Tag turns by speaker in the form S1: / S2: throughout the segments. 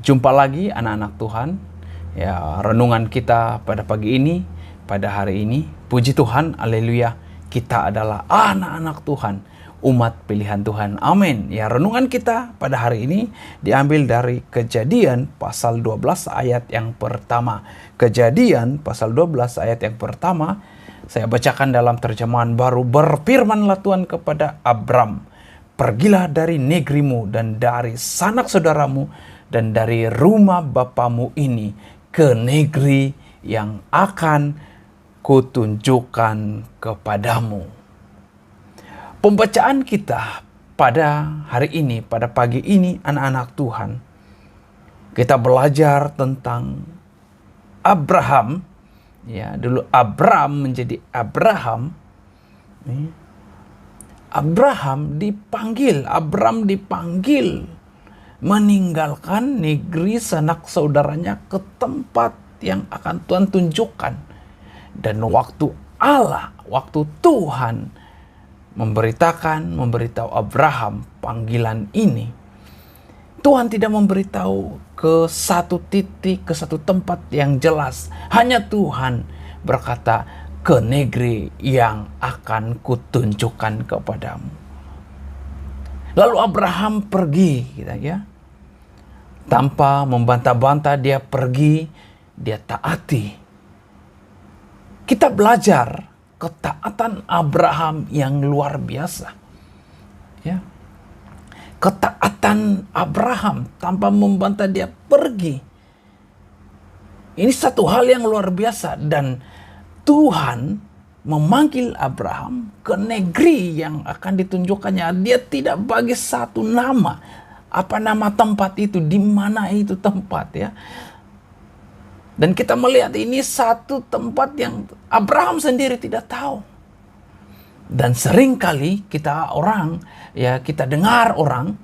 S1: Jumpa lagi anak-anak Tuhan. Ya, renungan kita pada pagi ini, pada hari ini. Puji Tuhan, haleluya. Kita adalah anak-anak Tuhan, umat pilihan Tuhan. Amin. Ya, renungan kita pada hari ini diambil dari Kejadian pasal 12 ayat yang pertama. Kejadian pasal 12 ayat yang pertama. Saya bacakan dalam terjemahan baru. Berfirmanlah Tuhan kepada Abram, pergilah dari negerimu dan dari sanak saudaramu dan dari rumah bapamu ini ke negeri yang akan kutunjukkan kepadamu. Pembacaan kita pada hari ini, pada pagi ini, anak-anak Tuhan, kita belajar tentang Abraham. Ya, dulu Abram menjadi Abraham. Abram dipanggil meninggalkan negeri sanak saudaranya ke tempat yang akan Tuhan tunjukkan. Dan waktu Tuhan memberitahu Abraham panggilan ini, Tuhan tidak memberitahu ke satu titik, ke satu tempat yang jelas. Hanya Tuhan berkata, ke negeri yang akan kutunjukkan kepadamu. Lalu Abraham pergi, tanpa membantah-bantah dia pergi, dia taati. Kita belajar ketaatan Abraham yang luar biasa. Ya. Ketaatan Abraham tanpa membantah dia pergi. Ini satu hal yang luar biasa, dan Tuhan memanggil Abraham ke negeri yang akan ditunjukkannya. Dia tidak bagi satu nama. Apa nama tempat itu? Di mana itu tempat, ya? Dan kita melihat ini satu tempat yang Abraham sendiri tidak tahu. Dan seringkali kita dengar orang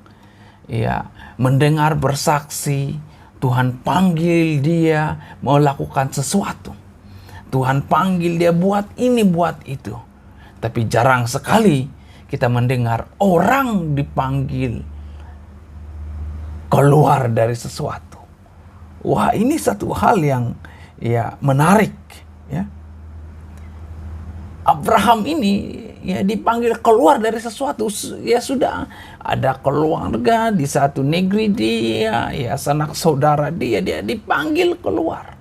S1: mendengar bersaksi, Tuhan panggil dia melakukan sesuatu. Tuhan panggil dia buat ini, buat itu. Tapi jarang sekali kita mendengar orang dipanggil keluar dari sesuatu. Wah, ini satu hal yang menarik, ya. Abraham ini dipanggil keluar dari sesuatu. Ya sudah, ada keluarga di satu negeri dia, sanak saudara dia dipanggil keluar.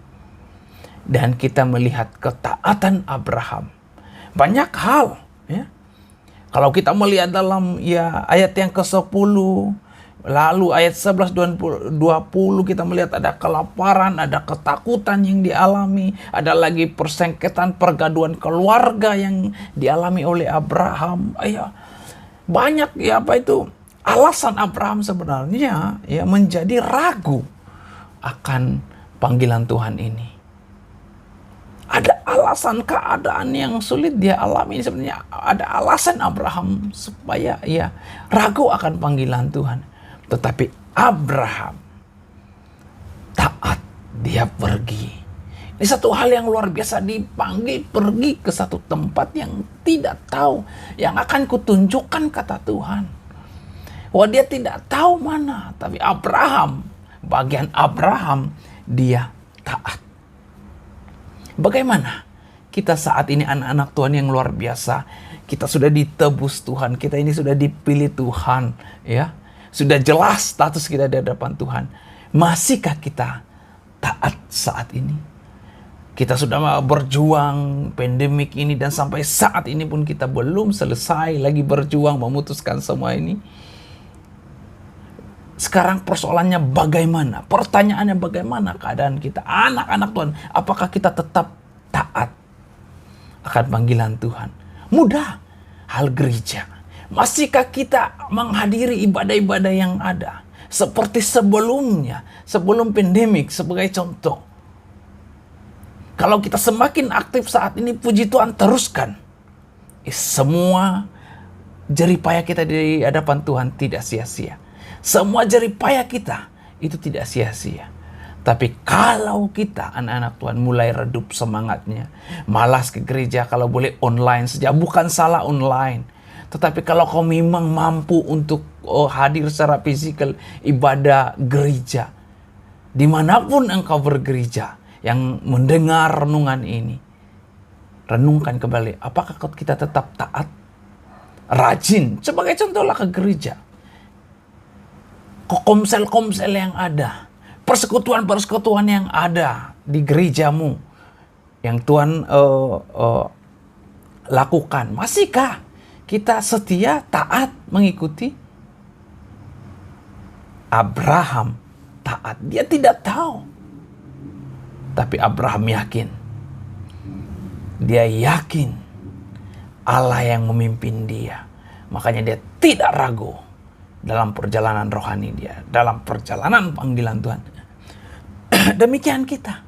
S1: Dan kita melihat ketaatan Abraham. Banyak hal, ya. Kalau kita melihat dalam ayat yang ke-10, lalu ayat 11 dan 20 kita melihat ada kelaparan, ada ketakutan yang dialami, ada lagi persengketaan pergaduhan keluarga yang dialami oleh Abraham. Banyak alasan Abraham sebenarnya menjadi ragu akan panggilan Tuhan ini. Ada alasan keadaan yang sulit dia alami. Sebenarnya ada alasan Abraham supaya ragu akan panggilan Tuhan. Tetapi Abraham taat, dia pergi. Ini satu hal yang luar biasa, dipanggil pergi ke satu tempat yang tidak tahu, yang akan kutunjukkan kata Tuhan. Wah, dia tidak tahu mana, tapi bagian Abraham, dia taat. Bagaimana kita saat ini anak-anak Tuhan yang luar biasa? Kita sudah ditebus Tuhan, kita ini sudah dipilih Tuhan, ya. Sudah jelas status kita di hadapan Tuhan. Masihkah kita taat saat ini? Kita sudah berjuang pandemik ini, dan sampai saat ini pun kita belum selesai lagi berjuang memutuskan semua ini. Sekarang persoalannya bagaimana? Pertanyaannya bagaimana keadaan kita? Anak-anak Tuhan, apakah kita tetap taat akan panggilan Tuhan? Mudah hal gereja. Masihkah kita menghadiri ibadah-ibadah yang ada seperti sebelumnya, sebelum pandemik sebagai contoh? Kalau kita semakin aktif saat ini, puji Tuhan, teruskan. Semua jeripaya kita di hadapan Tuhan tidak sia-sia. Semua jeripaya kita itu tidak sia-sia. Tapi kalau kita anak-anak Tuhan mulai redup semangatnya, malas ke gereja, kalau boleh online saja, bukan salah online. Tetapi kalau kau memang mampu untuk hadir secara fisikal ibadah gereja, Dimanapun engkau bergereja, yang mendengar renungan ini, renungkan kembali, apakah kita tetap taat, rajin, sebagai contohlah ke gereja, ke komsel-komsel yang ada, persekutuan-persekutuan yang ada di gerejamu, yang Tuhan lakukan. Masihkah kita setia, taat, mengikuti? Abraham taat, dia tidak tahu. Tapi Abraham yakin. Dia yakin Allah yang memimpin dia. Makanya dia tidak ragu dalam perjalanan rohani dia, dalam perjalanan panggilan Tuhan. Demikian kita.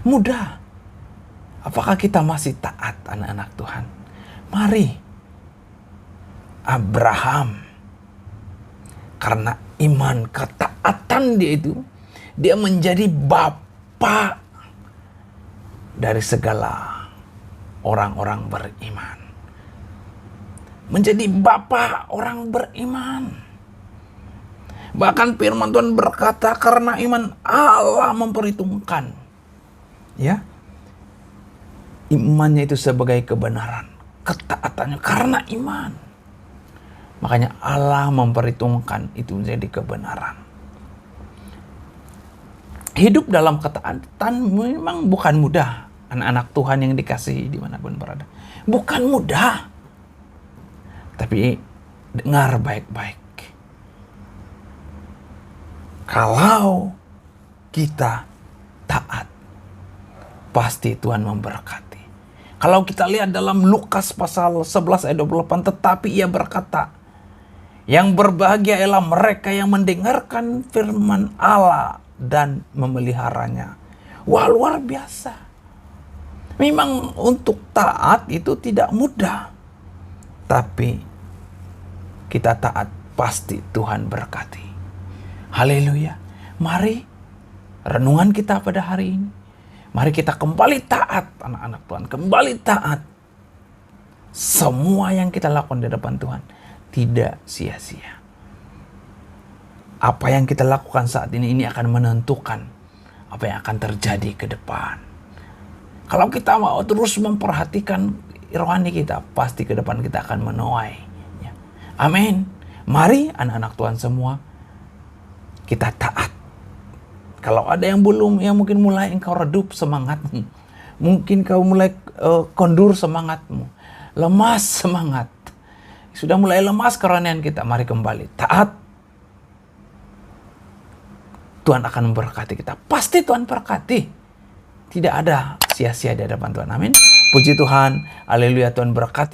S1: Mudah. Apakah kita masih taat, anak-anak Tuhan? Mari. Abraham, karena iman ketaatan dia itu, dia menjadi bapa dari segala orang-orang beriman. Menjadi bapa orang beriman. Bahkan firman Tuhan berkata, karena iman Allah memperhitungkan. Ya, imannya itu sebagai kebenaran. Ketaatannya karena iman. Makanya Allah memperhitungkan itu menjadi kebenaran. Hidup dalam ketaatan memang bukan mudah. Anak-anak Tuhan yang dikasihi dimanapun berada. Bukan mudah. Tapi dengar baik-baik. Kalau kita taat, pasti Tuhan memberkati. Kalau kita lihat dalam Lukas pasal 11 ayat 28, tetapi ia berkata, yang berbahagia ialah mereka yang mendengarkan firman Allah dan memeliharanya. Wah, luar biasa. Memang untuk taat itu tidak mudah. Tapi kita taat, pasti Tuhan berkati. Haleluya. Mari renungan kita pada hari ini. Mari kita kembali taat, anak-anak Tuhan. Kembali taat. Semua yang kita lakukan di depan Tuhan tidak sia-sia. Apa yang kita lakukan saat ini akan menentukan apa yang akan terjadi ke depan. Kalau kita mau terus memperhatikan rohani kita, pasti ke depan kita akan menuai. Ya. Amin. Mari anak-anak Tuhan semua, kita taat. Kalau ada yang belum, yang mungkin mulai engkau redup semangatmu. Mungkin kau mulai kondur semangatmu. Lemas semangat. Sudah mulai lemas kerohanian kita, mari kembali. Taat. Tuhan akan memberkati kita. Pasti Tuhan berkati. Tidak ada sia-sia di hadapan Tuhan. Amin. Puji Tuhan. Haleluya, Tuhan berkati.